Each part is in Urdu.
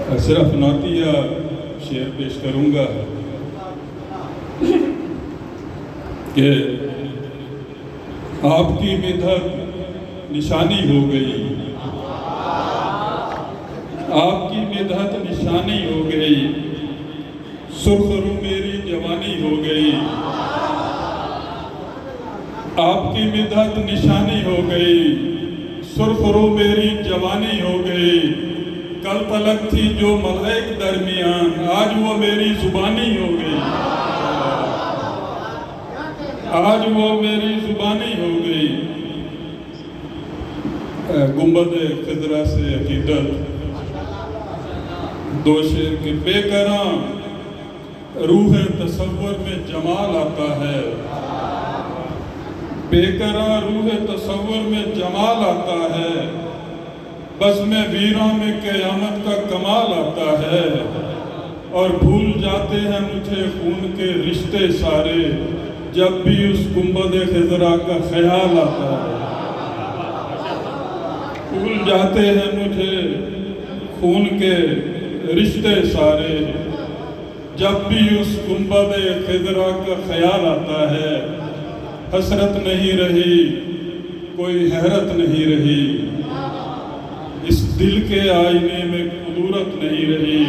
صرف نعتیہ شعر پیش کروں گا کہ آپ کی مدحت نشانی ہو گئی، آپ کی مدحت نشانی ہو گئی، سرخ رو میری جوانی ہو گئی، آپ کی مدحت نشانی ہو گئی، سرخ رو میری جوانی ہو گئی، کل تلک تھی جو ملائک درمیان، آج وہ میری زبانی ہو گئی، آج وہ میری زبانی ہو گئی۔ گنبد خضرا سے عقیدت دو شعر کے بے کراں روح تصور میں جمال آتا ہے، بے کراں روح تصور میں جمال آتا ہے، بس میں ویراں میں قیامت کا کمال آتا ہے، اور بھول جاتے ہیں مجھے خون کے رشتے سارے جب بھی اس گنبد خضرا کا خیال آتا ہے، بھول جاتے ہیں مجھے خون کے رشتے سارے جب بھی اس گنبد خضرا کا خیال آتا ہے، حسرت نہیں رہی کوئی حیرت نہیں رہی، اس دل کے آئینے میں قدورت نہیں رہی،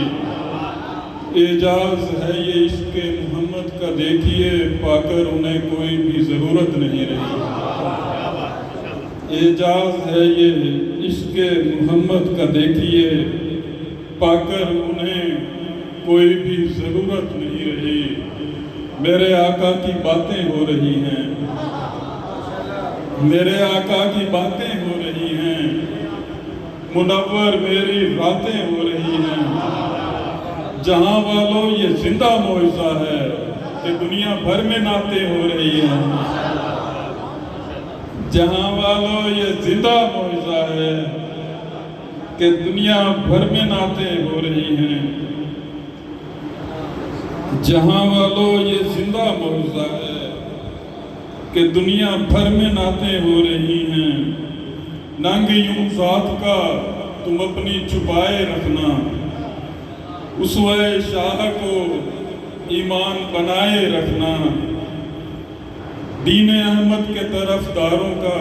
اعجاز ہے یہ عشق محمد کا دیکھیے پا کر انہیں کوئی بھی ضرورت نہیں رہی، اعجاز ہے یہ عشق محمد کا دیکھیے پا کر انہیں کوئی بھی ضرورت نہیں رہی، میرے آقا کی باتیں ہو رہی ہیں، میرے آقا کی باتیں ہو رہی ہیں، منور میری راتیں ہو رہی ہیں، جہاں والوں یہ زندہ معجزہ ہے کہ دنیا بھر میں نعتیں ہو رہی ہیں، جہاں والوں یہ زندہ معجزہ ہے کہ دنیا بھر میں نعتیں ہو رہی ہیں، جہاں والوں یہ زندہ معجزہ ہے کہ دنیا بھر میں نعتیں ہو رہی ہیں، ننگ یوں ذات کا تم اپنی چھپائے رکھنا، اسوہ شاہ کو ایمان بنائے رکھنا، دین احمد کے طرف داروں کا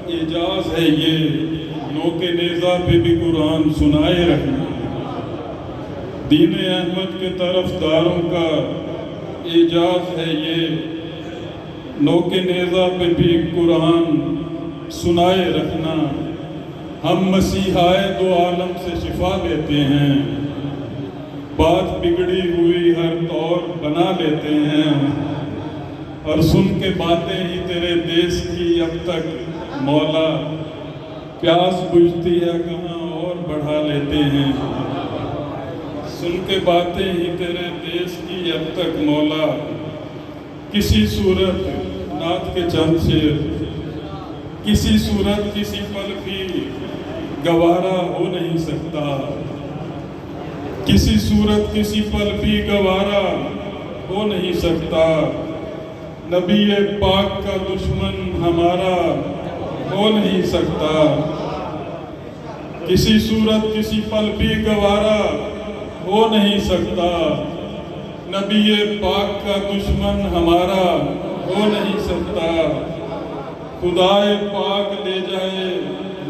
اعجاز ہے یہ نوک نیزہ پہ بھی قرآن سنائے رکھنا، دین احمد کے طرف داروں کا اعجاز ہے یہ نوک نیزہ پہ بھی قرآن سنائے رکھنا، ہم مسیحائے دو عالم سے شفا لیتے ہیں، بات بگڑی ہوئی ہر طور بنا لیتے ہیں، اور سن کے باتیں ہی تیرے دیس کی اب تک مولا پیاس بجھتی ہے کہاں اور بڑھا لیتے ہیں، سن کے باتیں ہی تیرے دیس کی اب تک مولا، کسی صورت نعت کے چند شعر، کسی صورت کسی پل بھی گوارا ہو نہیں سکتا، کسی صورت کسی پل بھی گوارا ہو نہیں سکتا، نبی پاک کا دشمن ہمارا ہو نہیں سکتا، کسی صورت کسی پل بھی گوارا ہو نہیں سکتا، نبی پاک کا دشمن ہمارا ہو نہیں سکتا، خدائے پاک لے جائے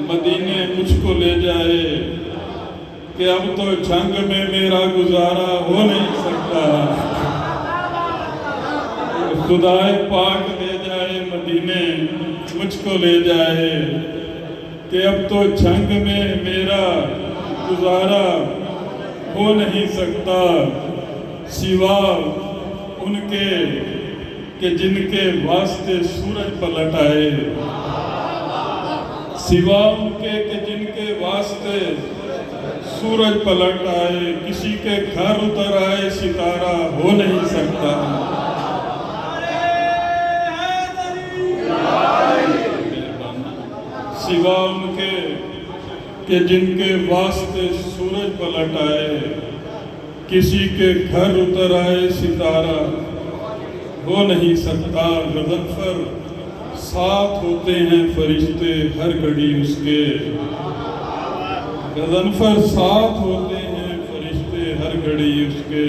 مدینے مجھ کو لے جائے کہ اب تو جنگ میں میرا گزارا ہو نہیں سکتا، خدائے پاک لے جائے مدینے مجھ کو لے جائے کہ اب تو جنگ میں میرا گزارا ہو نہیں سکتا، سوا ان کے کہ جن کے واسطے سورج پلٹ آئے، سوا ان کے کہ جن کے واسطے سورج پلٹ آئے، کسی کے گھر اتر آئے ستارہ ہو نہیں سکتا، سوا ان کے کہ جن کے واسطے سورج پلٹ آئے، کسی کے گھر اتر آئے ستارہ ہو نہیں سکتا، غضنفر ساتھ ہوتے ہیں فرشتے ہر گھڑی اس کے، غضنفر ساتھ ہوتے ہیں ہر گھڑی اس کے،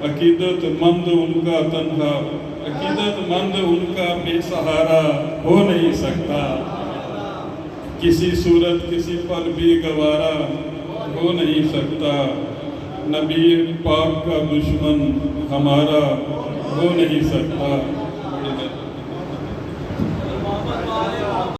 عقیدت مند ان کا تنہا، عقیدت مند ان کا بے سہارا ہو نہیں سکتا، کسی صورت کسی پل بھی گوارا ہو نہیں سکتا، نبی پاک کا دشمن ہمارا ہو نہیں سکتا۔